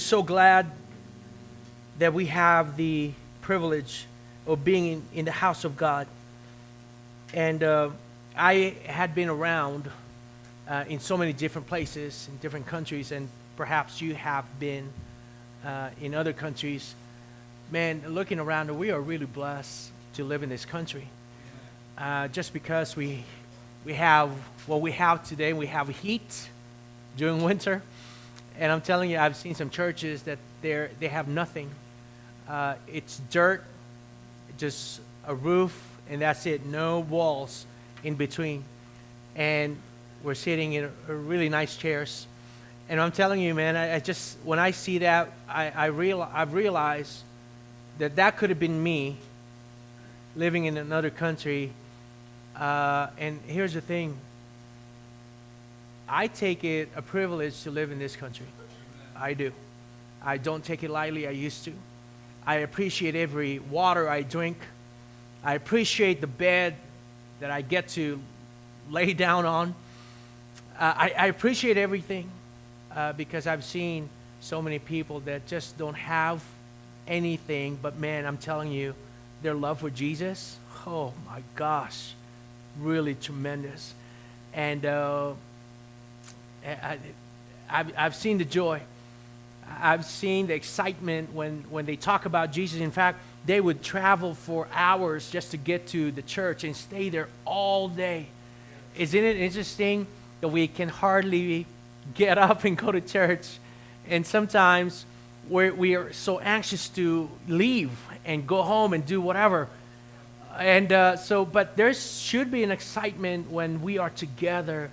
So glad that we have the privilege of being in the house of God. And I had been around in so many different places, in different countries, and perhaps you have been in other countries. Man, looking around, we are really blessed to live in this country. Just because we have what we have today, we have heat during winter. And I'm telling you, I've seen some churches that they have nothing. It's dirt, just a roof, and that's it. No walls in between. And we're sitting in really nice chairs. And I'm telling you, man, I just, when I see that, I've realized that could have been me living in another country. And here's the thing. I take it a privilege to live in this country. I do. I don't take it lightly. I used to. I appreciate every water I drink. I appreciate the bed that I get to lay down on. I appreciate everything because I've seen so many people that just don't have anything. But man, I'm telling you, their love for Jesus, oh my gosh, really tremendous. And I've seen the joy. I've seen the excitement when they talk about Jesus. In fact, they would travel for hours just to get to the church and stay there all day. Isn't it interesting that we can hardly get up and go to church? And sometimes we are so anxious to leave and go home and do whatever. And but there should be an excitement when we are together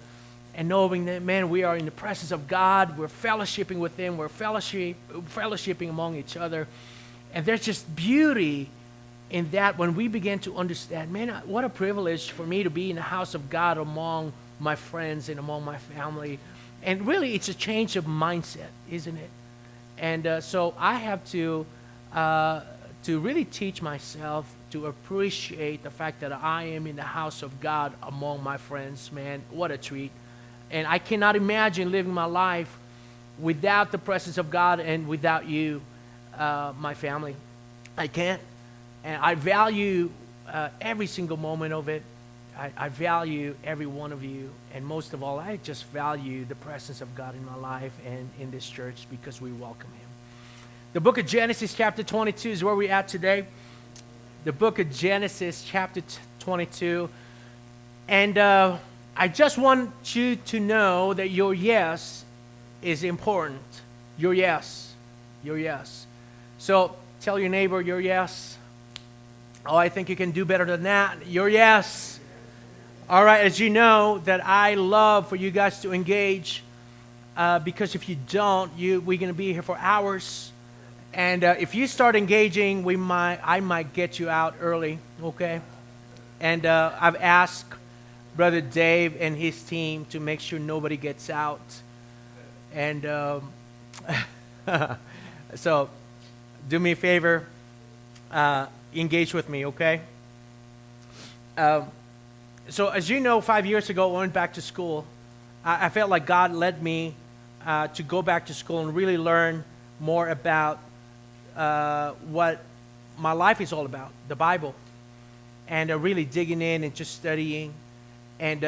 and knowing that, man, we are in the presence of God, we're fellowshipping with Him, we're fellowshipping among each other. And there's just beauty in that when we begin to understand, man, what a privilege for me to be in the house of God among my friends and among my family. And really, it's a change of mindset, isn't it? And so I have to really teach myself to appreciate the fact that I am in the house of God among my friends. Man, what a treat. And I cannot imagine living my life without the presence of God and without you, my family. I can't. And I value every single moment of it. I value every one of you. And most of all, I just value the presence of God in my life and in this church because we welcome Him. The book of Genesis chapter 22 is where we're at today. The book of Genesis chapter 22. And I just want you to know that your yes is important. Your yes. Your yes. So tell your neighbor your yes. Oh, I think you can do better than that. Your yes. All right, as you know, that I love for you guys to engage because if you don't, we're going to be here for hours. And if you start engaging, I might get you out early, okay? And I've asked Brother Dave and his team to make sure nobody gets out. And so do me a favor, engage with me, okay? So as you know, 5 years ago, I went back to school. I felt like God led me to go back to school and really learn more about what my life is all about, the Bible. And really digging in and just studying. And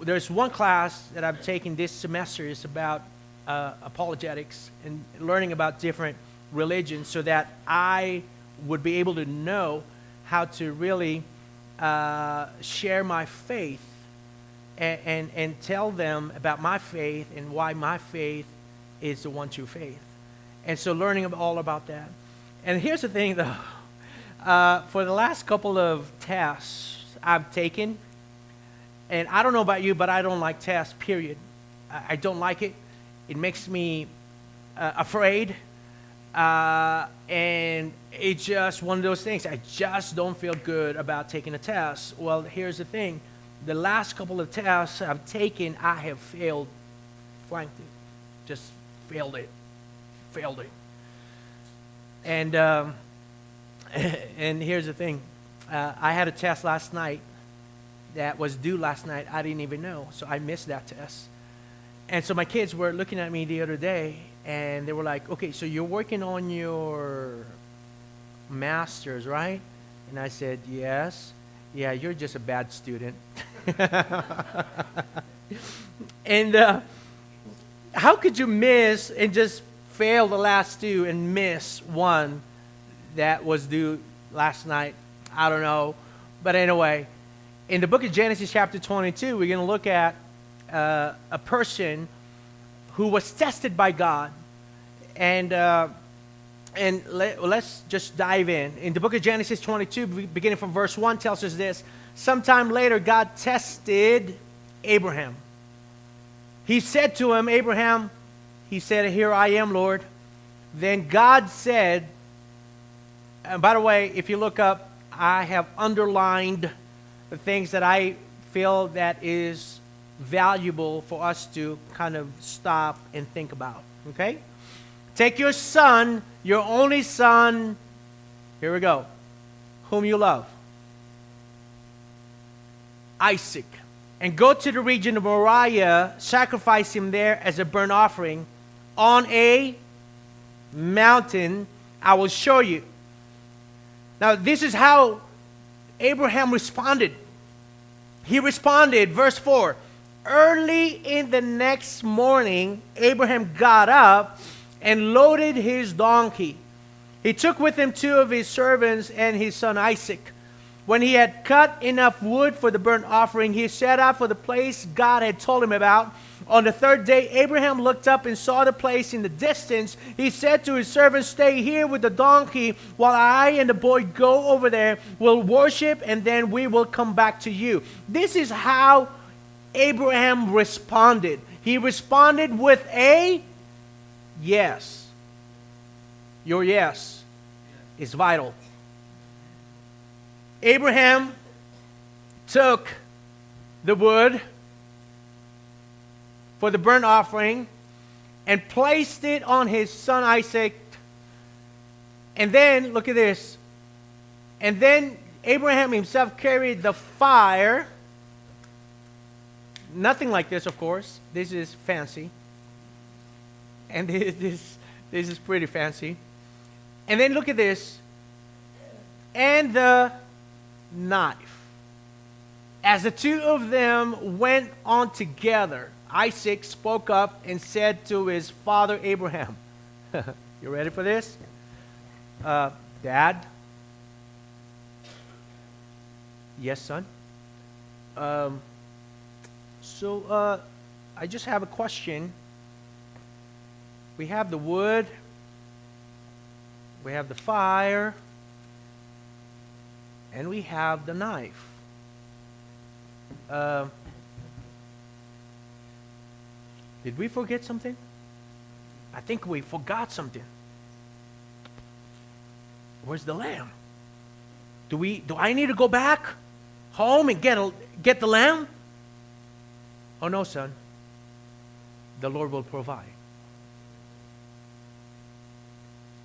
there's one class that I've taken this semester is about apologetics and learning about different religions so that I would be able to know how to really share my faith and tell them about my faith and why my faith is the one true faith. And so learning all about that. And here's the thing, though. For the last couple of tests I've taken, and I don't know about you, but I don't like tests, period. I don't like it. It makes me afraid. And it's just one of those things. I just don't feel good about taking a test. Well, here's the thing. The last couple of tests I've taken, I have failed, flanked it. Just failed it. And and here's the thing. I had a test last night that was due last night. I didn't even know, so I missed that test. And so my kids were looking at me the other day, And they were like, okay, so you're working on your master's, right? And I said, yes. Yeah, you're just a bad student. And how could you miss and just fail the last two and miss one that was due last night? I don't know. But anyway, in the book of Genesis chapter 22, we're going to look at a person who was tested by God. And let's just dive in. In the book of Genesis 22, beginning from verse 1, tells us this. Sometime later, God tested Abraham. He said to him, Abraham, he said, here I am, Lord. Then God said, and by the way, if you look up, I have underlined the things that I feel that is valuable for us to kind of stop and think about. Okay? Take your son, your only son, here we go, whom you love, Isaac, and go to the region of Moriah, sacrifice him there as a burnt offering on a mountain I will show you. Now, this is how Abraham responded. He responded, verse 4, early in the next morning, Abraham got up and loaded his donkey. He took with him two of his servants and his son Isaac. When he had cut enough wood for the burnt offering, he set out for the place God had told him about. On the third day, Abraham looked up and saw the place in the distance. He said to his servants, stay here with the donkey while I and the boy go over there. We'll worship and then we will come back to you. This is how Abraham responded. He responded with a yes. Your yes is vital. Abraham took the wood for the burnt offering and placed it on his son Isaac. And then, look at this. And then Abraham himself carried the fire. Nothing like this, of course. This is fancy. And this is pretty fancy. And then look at this. And the knife. As the two of them went on together, Isaac spoke up and said to his father Abraham, you ready for this? Dad? Yes, son? So I just have a question. We have the wood. We have the fire. And we have the knife. Did we forget something? I think we forgot something. Where's the lamb? Do I need to go back home and get the lamb? Oh no, son. The Lord will provide.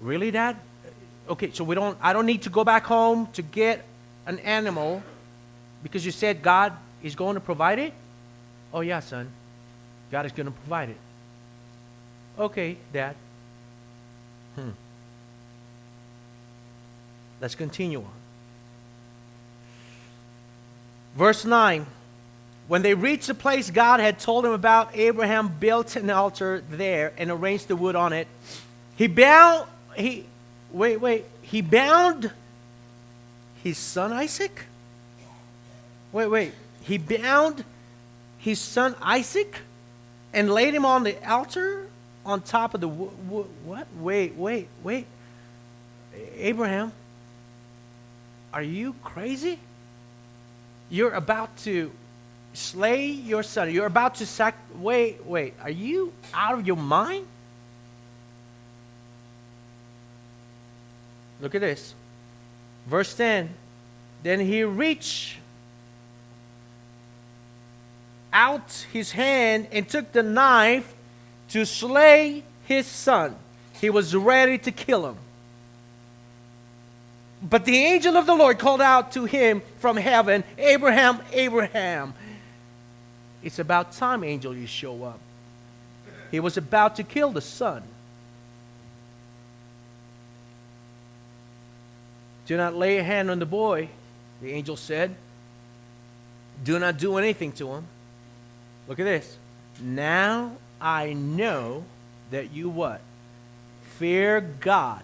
Really, Dad? Okay, so I don't need to go back home to get an animal because you said God is going to provide it? Oh yeah, son. God is going to provide it. Okay, Dad. Let's continue on. Verse 9. When they reached the place God had told him about, Abraham built an altar there and arranged the wood on it. He bound his son Isaac? He bound his son Isaac and laid him on the altar on top of the wood. What? Wait. Abraham, are you crazy? You're about to slay your son. You're about to wait. Are you out of your mind? Look at this. Verse 10. Then he reached out his hand and took the knife to slay his son. He was ready to kill him. But the angel of the Lord called out to him from heaven, Abraham, Abraham. It's about time, angel, you show up. He was about to kill the son. Do not lay a hand on the boy, the angel said. Do not do anything to him. Look at this. Now I know that you what? Fear God,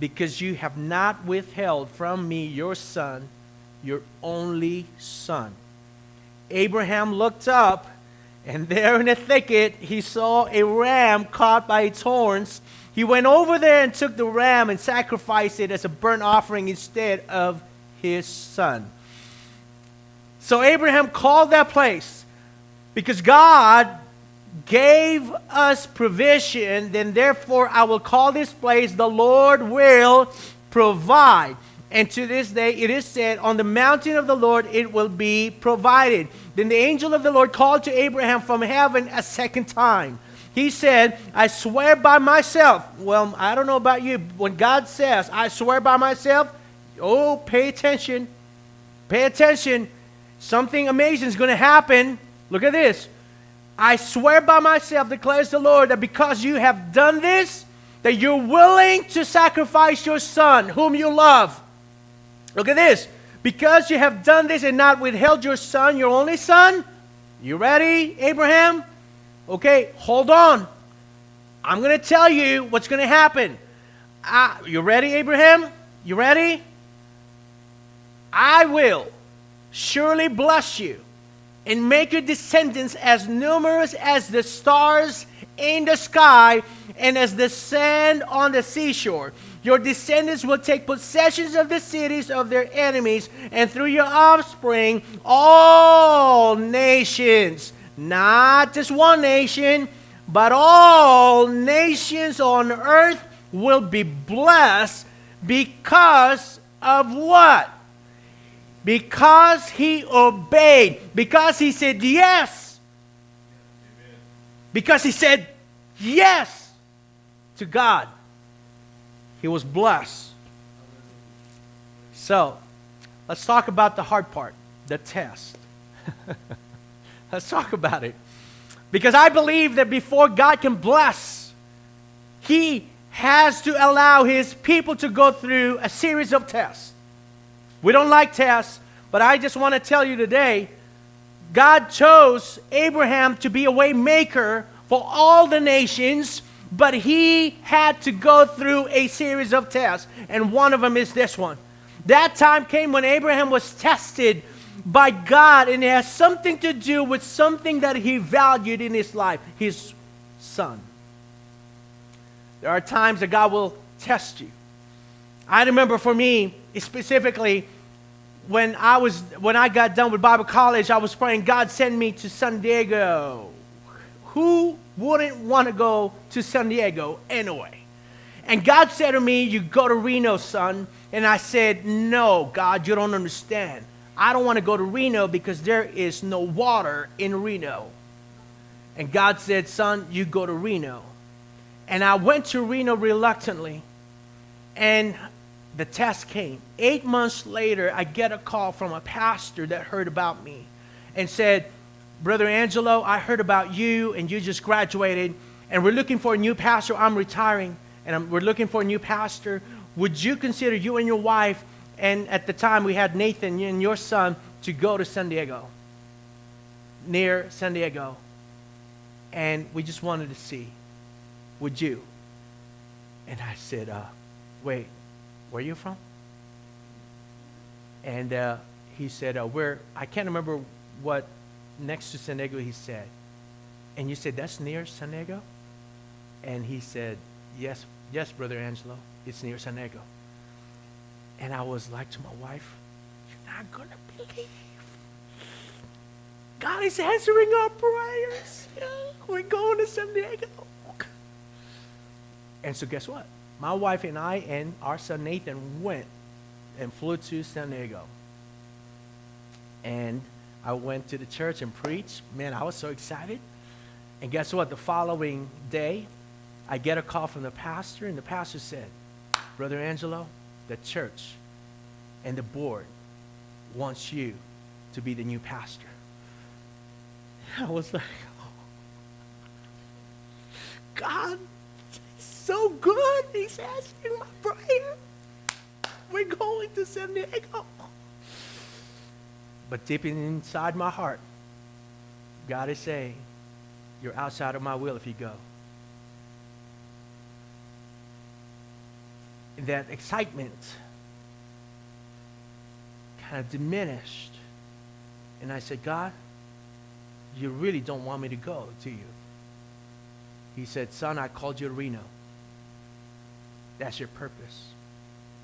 because you have not withheld from me your son, your only son. Abraham looked up, and there in the thicket he saw a ram caught by its horns. He went over there and took the ram and sacrificed it as a burnt offering instead of his son. So Abraham called that place, because God gave us provision, then therefore I will call this place, the Lord will provide. And to this day it is said, on the mountain of the Lord it will be provided. Then the angel of the Lord called to Abraham from heaven a second time. He said, I swear by myself. Well, I don't know about you. When God says, I swear by myself, oh, pay attention. Pay attention. Something amazing is going to happen. Look at this. I swear by myself, declares the Lord, that because you have done this, that you're willing to sacrifice your son, whom you love. Look at this. Because you have done this and not withheld your son, your only son. You ready, Abraham? Okay, hold on. I'm going to tell you what's going to happen. You ready, Abraham? You ready? I will surely bless you and make your descendants as numerous as the stars in the sky and as the sand on the seashore. Your descendants will take possession of the cities of their enemies, and through your offspring, all nations, not just one nation, but all nations on earth will be blessed because of what? Because he obeyed. Because he said yes. Because he said yes to God. He was blessed. So, let's talk about the hard part, the test. Let's talk about it. Because I believe that before God can bless, he has to allow his people to go through a series of tests. We don't like tests, but I just want to tell you today, God chose Abraham to be a way maker for all the nations, but he had to go through a series of tests, and one of them is this one. That time came when Abraham was tested by God, and it has something to do with something that he valued in his life, his son. There are times that God will test you. I remember for me, specifically, when I got done with Bible college, I was praying, God, send me to San Diego. Who wouldn't want to go to San Diego anyway? And God said to me, you go to Reno, son. And I said, no, God, you don't understand. I don't want to go to Reno because there is no water in Reno. And God said, son, you go to Reno. And I went to Reno reluctantly. And the test came. 8 months later, I get a call from a pastor that heard about me and said, Brother Angelo, I heard about you and you just graduated and we're looking for a new pastor. I'm retiring and we're looking for a new pastor. Would you consider, you and your wife, and at the time we had Nathan and your son, to go to San Diego, near San Diego? And we just wanted to see, would you? And I said, wait, where are you from? And he said, I can't remember what next to San Diego he said. And you said, that's near San Diego? And he said, yes, Brother Angelo, it's near San Diego. And I was like to my wife, you're not going to believe. God is answering our prayers. We're going to San Diego. And so guess what? My wife and I and our son Nathan went and flew to San Diego. And I went to the church and preached. Man, I was so excited. And guess what? The following day, I get a call from the pastor, and the pastor said, Brother Angelo, the church and the board wants you to be the new pastor. I was like, oh, God, he's so good. He's answering my prayer. we're going to San Diego. But deep inside my heart, God is saying, you're outside of my will if you go. And that excitement kind of diminished. And I said, God, you really don't want me to go, do you? He said, son, I called you to Reno. That's your purpose.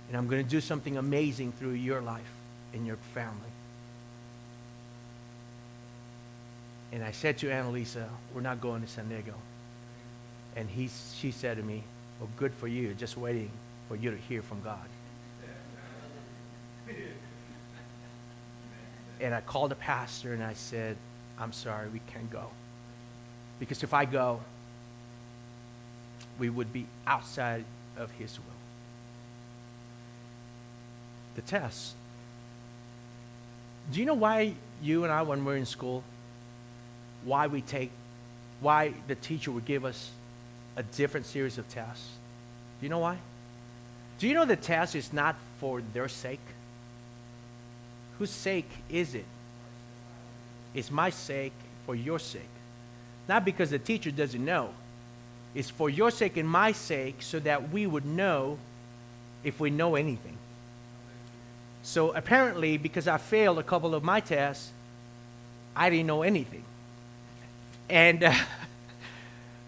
And I'm going to do something amazing through your life and your family. And I said to Annalisa, we're not going to San Diego. And she said to me, well, good for you, just waiting for you to hear from God. And I called the pastor and I said, I'm sorry, we can't go. Because if I go, we would be outside of his will. The test. Do you know why you and I, when we're in school, why the teacher would give us a different series of tests? Do you know why? Do you know the test is not for their sake? Whose sake is it? It's my sake for your sake. Not because the teacher doesn't know. It's for your sake and my sake so that we would know if we know anything. So apparently, because I failed a couple of my tests, I didn't know anything. And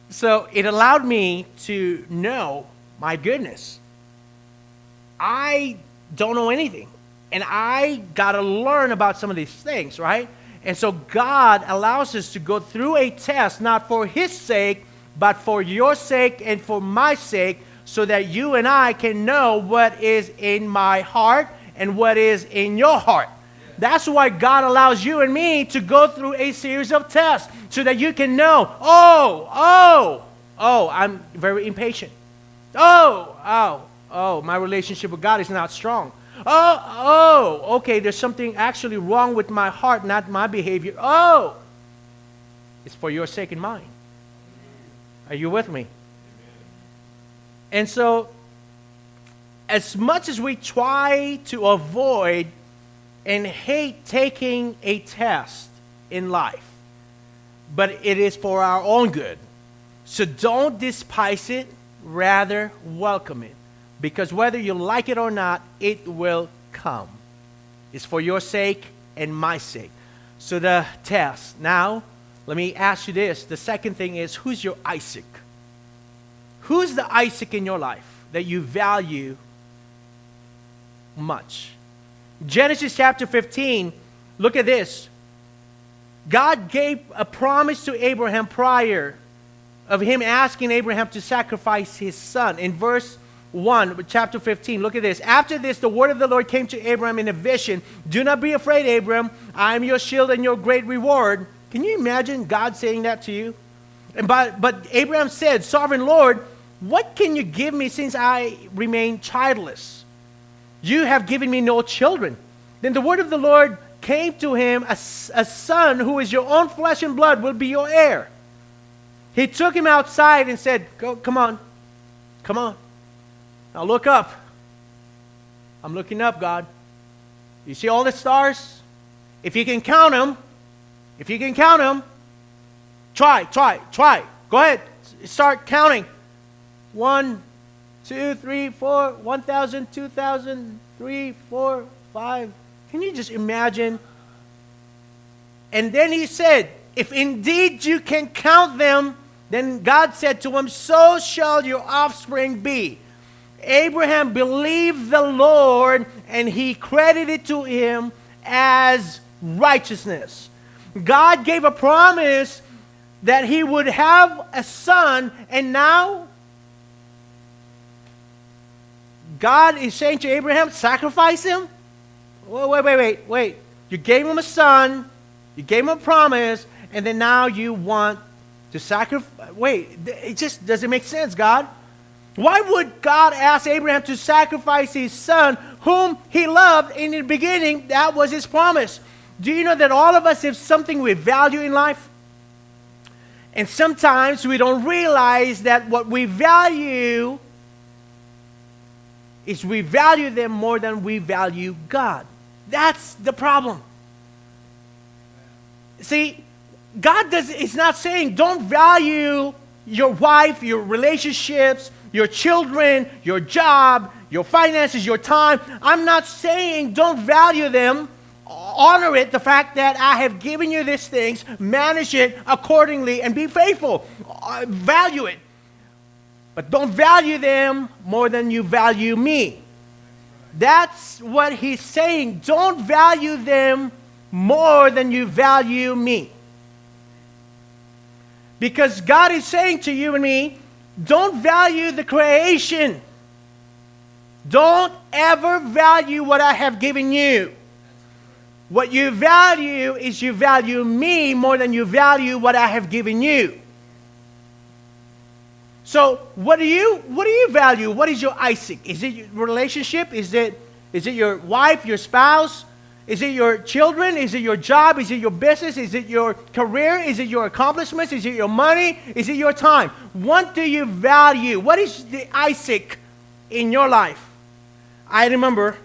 so it allowed me to know, my goodness, I don't know anything. And I got to learn about some of these things, right? And so God allows us to go through a test, not for his sake, but for your sake and for my sake, so that you and I can know what is in my heart and what is in your heart. That's why God allows you and me to go through a series of tests, so that you can know, I'm very impatient. My relationship with God is not strong. Okay, there's something actually wrong with my heart, not my behavior. It's for your sake and mine. Are you with me? And so, as much as we try to avoid and hate taking a test in life, but it is for our own good. So don't despise it, rather welcome it. Because whether you like it or not, it will come. It's for your sake and my sake. So the test. Now, let me ask you this. The second thing is, who's your Isaac? Who's the Isaac in your life that you value much? Genesis chapter 15, look at this. God gave a promise to Abraham prior of him asking Abraham to sacrifice his son. In verse 1, chapter 15, look at this. After this, the word of the Lord came to Abraham in a vision. Do not be afraid, Abraham. I am your shield and your great reward. Can you imagine God saying that to you? But Abraham said, Sovereign Lord, what can you give me since I remain childless? You have given me no children. Then the word of the Lord came to him, a son who is your own flesh and blood will be your heir. He took him outside and said, come on. Now look up. I'm looking up, God. You see all the stars? If you can count them, try. Go ahead, start counting. 1, 2, 3, 4, 1,000, 2,000, 3, 4, 5. Can you just imagine? And then he said, if indeed you can count them, then God said to him, so shall your offspring be. Abraham believed the Lord, and he credited to him as righteousness. God gave a promise that he would have a son, and now God is saying to Abraham, sacrifice him? Wait. You gave him a son, you gave him a promise, and then now you want to sacrifice? Wait, it just doesn't make sense, God. Why would God ask Abraham to sacrifice his son, whom he loved in the beginning? That was his promise. Do you know that all of us have something we value in life? And sometimes we don't realize that what we value is we value them more than we value God. That's the problem. See, God is not saying don't value your wife, your relationships, your children, your job, your finances, your time. I'm not saying don't value them. Honor it, the fact that I have given you these things, manage it accordingly, and be faithful. Value it. But don't value them more than you value me. That's what he's saying. Don't value them more than you value me. Because God is saying to you and me, don't value the creation. Don't ever value what I have given you. What you value is you value me more than you value what I have given you. So what do you value? What is your Isaac? Is it your relationship? Is it your wife, your spouse? Is it your children? Is it your job? Is it your business? Is it your career? Is it your accomplishments? Is it your money? Is it your time? What do you value? What is the Isaac in your life? I remember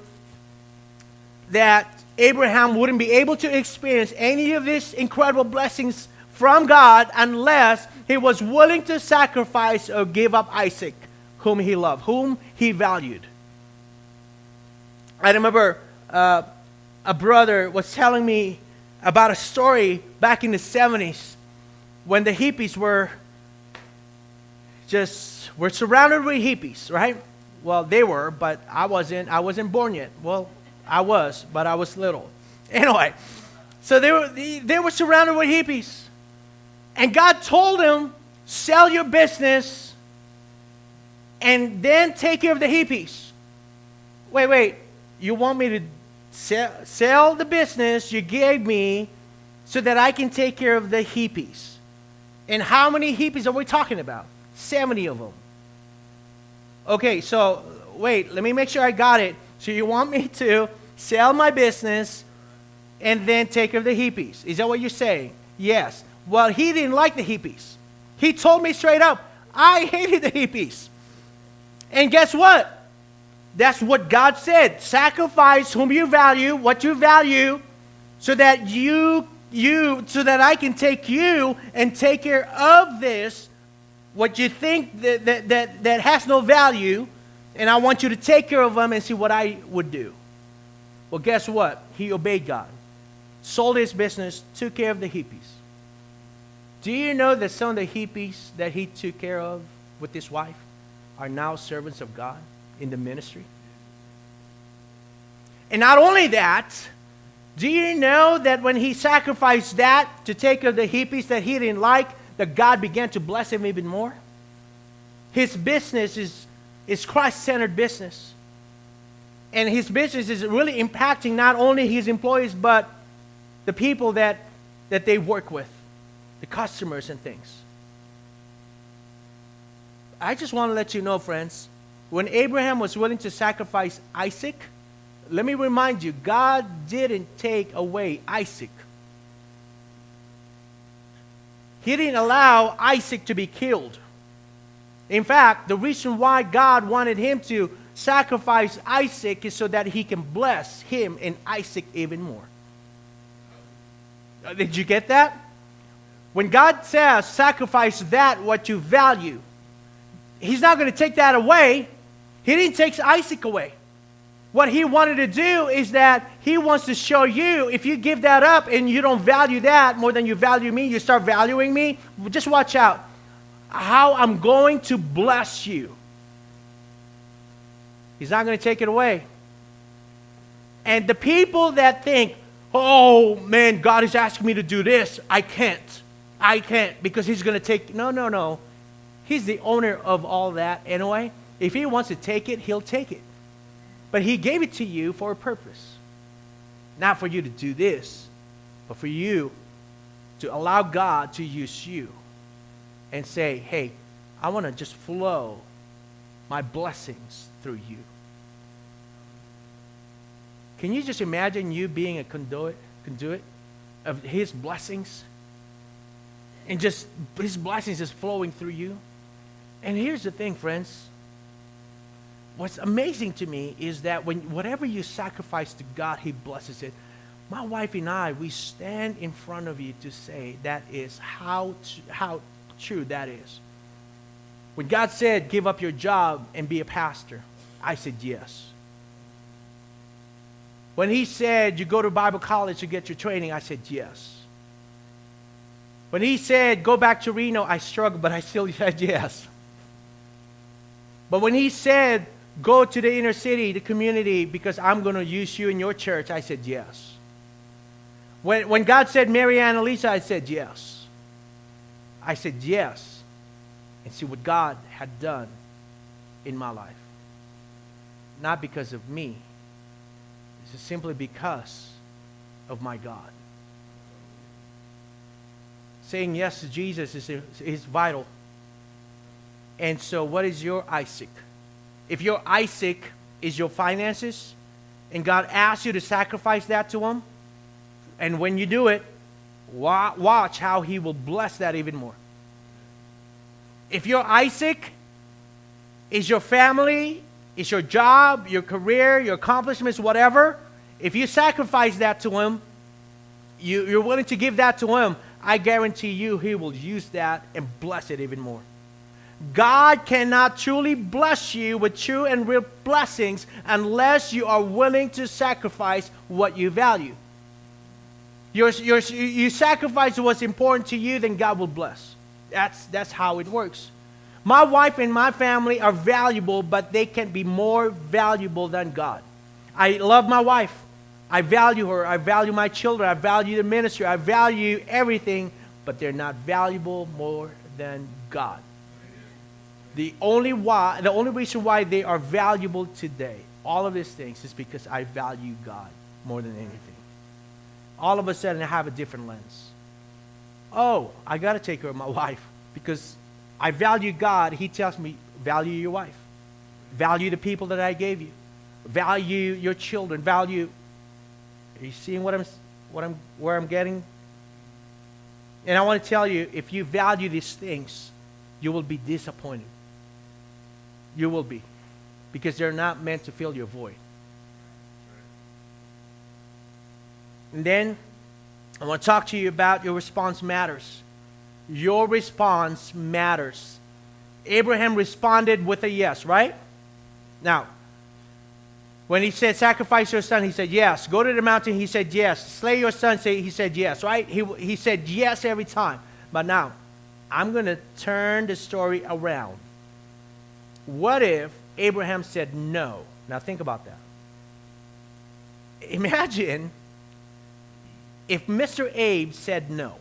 that Abraham wouldn't be able to experience any of these incredible blessings from God unless he was willing to sacrifice or give up Isaac, whom he loved, whom he valued. I remember a brother was telling me about a story back in the 70s when the hippies were surrounded with hippies, right? Well, they were, but I wasn't born yet. Well, I was, but I was little. Anyway, so they were surrounded with hippies. And God told him, sell your business and then take care of the hippies. Wait. You want me to sell the business you gave me so that I can take care of the hippies? And how many hippies are we talking about? 70 of them. Okay, so wait, let me make sure I got it. So you want me to sell my business and then take care of the hippies? Is that what you're saying? Yes. Well, he didn't like the hippies. He told me straight up, I hated the hippies. And guess what? That's what God said. Sacrifice whom you value, what you value, so that so that I can take you and take care of this, what you think that has no value, and I want you to take care of them and see what I would do. Well, guess what? He obeyed God. Sold his business, took care of the hippies. Do you know that some of the hippies that he took care of with his wife are now servants of God in the ministry? And not only that, do you know that when he sacrificed that to take care of the hippies that he didn't like, that God began to bless him even more? His business is Christ-centered business. And his business is really impacting not only his employees, but the people that they work with, the customers and things. I just want to let you know, friends, when Abraham was willing to sacrifice Isaac, let me remind you, God didn't take away Isaac. He didn't allow Isaac to be killed. In fact, the reason why God wanted him to sacrifice Isaac is so that he can bless him and Isaac even more. Did you get that? When God says sacrifice that what you value, he's not going to take that away. He didn't take Isaac away. What he wanted to do is that he wants to show you, if you give that up and you don't value that more than you value me, you start valuing me, just watch out how I'm going to bless you. He's not going to take it away. And the people that think, oh man, God is asking me to do this, I can't because he's going to take, no. He's the owner of all that anyway. If he wants to take it, he'll take it. But he gave it to you for a purpose. Not for you to do this, but for you to allow God to use you and say, hey, I want to just flow my blessings through you. Can you just imagine you being a conduit of his blessings? And just his blessings is flowing through you. And here's the thing, friends. what's amazing to me is that whatever you sacrifice to God, He blesses it. My wife and I, we stand in front of you to say that is how true that is. When God said, give up your job and be a pastor, I said yes. When He said, you go to Bible college to get your training, I said yes. When He said, go back to Reno, I struggled, but I still said yes. But when He said, go to the inner city, the community, because I'm going to use you in your church, I said yes. When God said, marry Annalisa, I said yes. I said yes. And see what God had done in my life. Not because of me. It's simply because of my God. Saying yes to Jesus is vital. And so what is your Isaac? If your Isaac is your finances, and God asks you to sacrifice that to Him, and when you do it, watch how He will bless that even more. If your Isaac is your family, is your job, your career, your accomplishments, whatever, if you sacrifice that to Him, you're willing to give that to Him, I guarantee you He will use that and bless it even more. God cannot truly bless you with true and real blessings unless you are willing to sacrifice what you value. You sacrifice what's important to you, then God will bless. That's how it works. My wife and my family are valuable, but they can be more valuable than God. I love my wife. I value her. I value my children. I value the ministry. I value everything, but they're not valuable more than God. The only reason why they are valuable today, all of these things, is because I value God more than anything. All of a sudden, I have a different lens. Oh, I got to take care of my wife because I value God. He tells me, value your wife. Value the people that I gave you. Value your children. Value. Are you seeing where I'm getting? And I want to tell you, if you value these things, you will be disappointed. You will be. Because they're not meant to fill your void. And then, I want to talk to you about your response matters. Your response matters. Abraham responded with a yes, right? Now, when he said, sacrifice your son, he said yes. Go to the mountain, he said yes. Slay your son, he said yes, right? He said yes every time. But now, I'm going to turn the story around. What if Abraham said no? Now think about that. Imagine if Mr. Abe said no.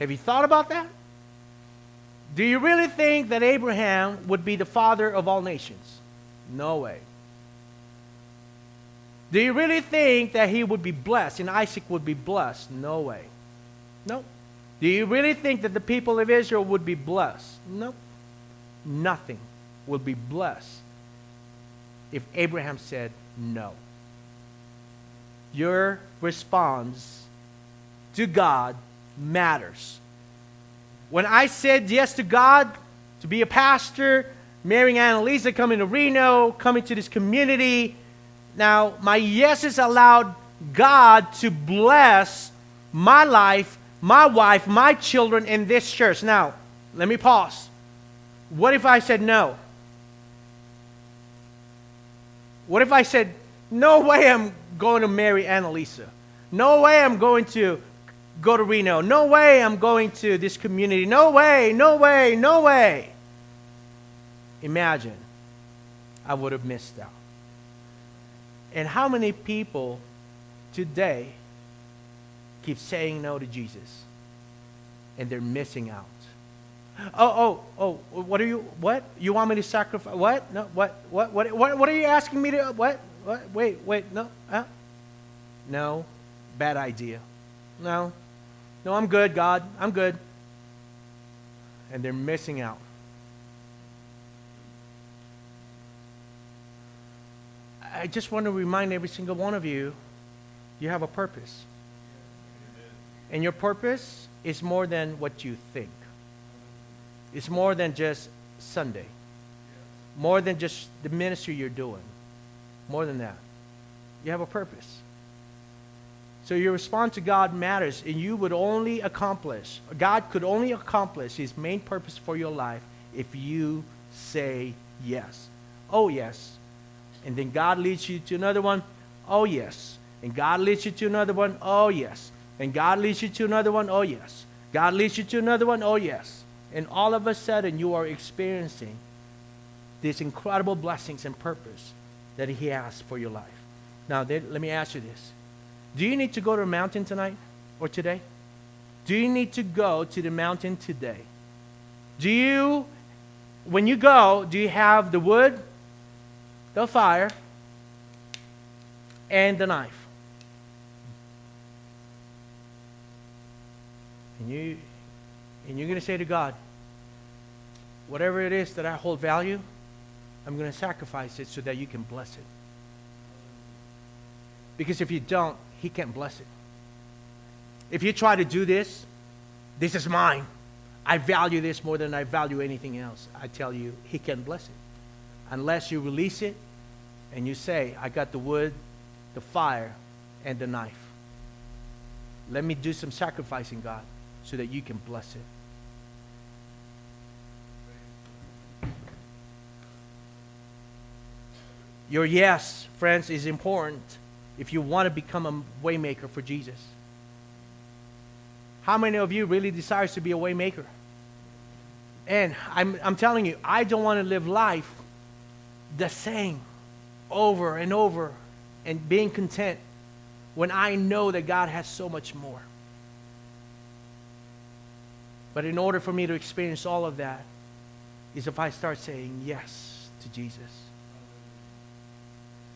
Have you thought about that? Do you really think that Abraham would be the father of all nations? No way. Do you really think that he would be blessed and Isaac would be blessed? No way. No. Do you really think that the people of Israel would be blessed? No. Nothing will be blessed if Abraham said no. Your response to God matters. When I said yes to God, to be a pastor, marrying Annalisa, coming to Reno, coming to this community, now my yeses allowed God to bless my life, my wife, my children in this church. Now, let me pause. What if I said no? What if I said, no way I'm going to marry Annalisa. No way I'm going to go to Reno. No way I'm going to this community. No way, no way, no way. Imagine I would have missed out. And how many people today keep saying no to Jesus and they're missing out? What are you, what? You want me to sacrifice, what? No, what are you asking me to, what? Wait, no, no, bad idea. No, I'm good, God, I'm good. And they're missing out. I just want to remind every single one of you, you have a purpose. And your purpose is more than what you think. It's more than just Sunday. More than just the ministry you're doing. More than that. You have a purpose. So your response to God matters, and you would only accomplish, God could only accomplish his main purpose for your life if you say yes. Oh, yes. And then God leads you to another one. Oh, yes. And God leads you to another one. Oh, yes. And God leads you to another one. Oh, yes. God leads you to another one. Oh, yes. And all of a sudden, you are experiencing these incredible blessings and purpose that he has for your life. Now, let me ask you this. Do you need to go to a mountain tonight or today? Do you need to go to the mountain today? When you go, do you have the wood, the fire, and the knife? And you're going to say to God, whatever it is that I hold value, I'm going to sacrifice it so that you can bless it. Because if you don't, he can't bless it. If you try to do this is mine. I value this more than I value anything else. I tell you, he can't bless it. Unless you release it and you say, I got the wood, the fire, and the knife. Let me do some sacrificing, God, so that you can bless it. Your yes, friends, is important if you want to become a waymaker for Jesus. How many of you really desires to be a waymaker? And I'm telling you, I don't want to live life the same over and over and being content when I know that God has so much more. But in order for me to experience all of that is if I start saying yes to Jesus.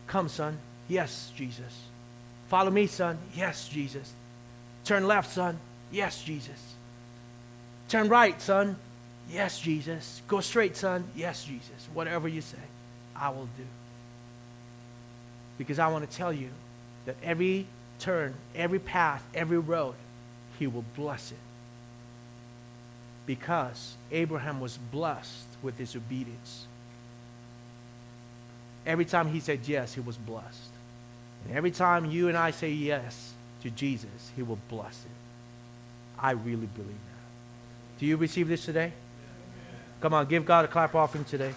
Come, son. Yes, Jesus. Follow me, son. Yes, Jesus. Turn left, son. Yes, Jesus. Turn right, son. Yes, Jesus. Go straight, son. Yes, Jesus. Whatever you say, I will do. Because I want to tell you that every turn, every path, every road, he will bless it. Because Abraham was blessed with his obedience. Every time he said yes, he was blessed. And every time you and I say yes to Jesus, he will bless it. I really believe that. Do you receive this today? Come on, give God a clap offering today.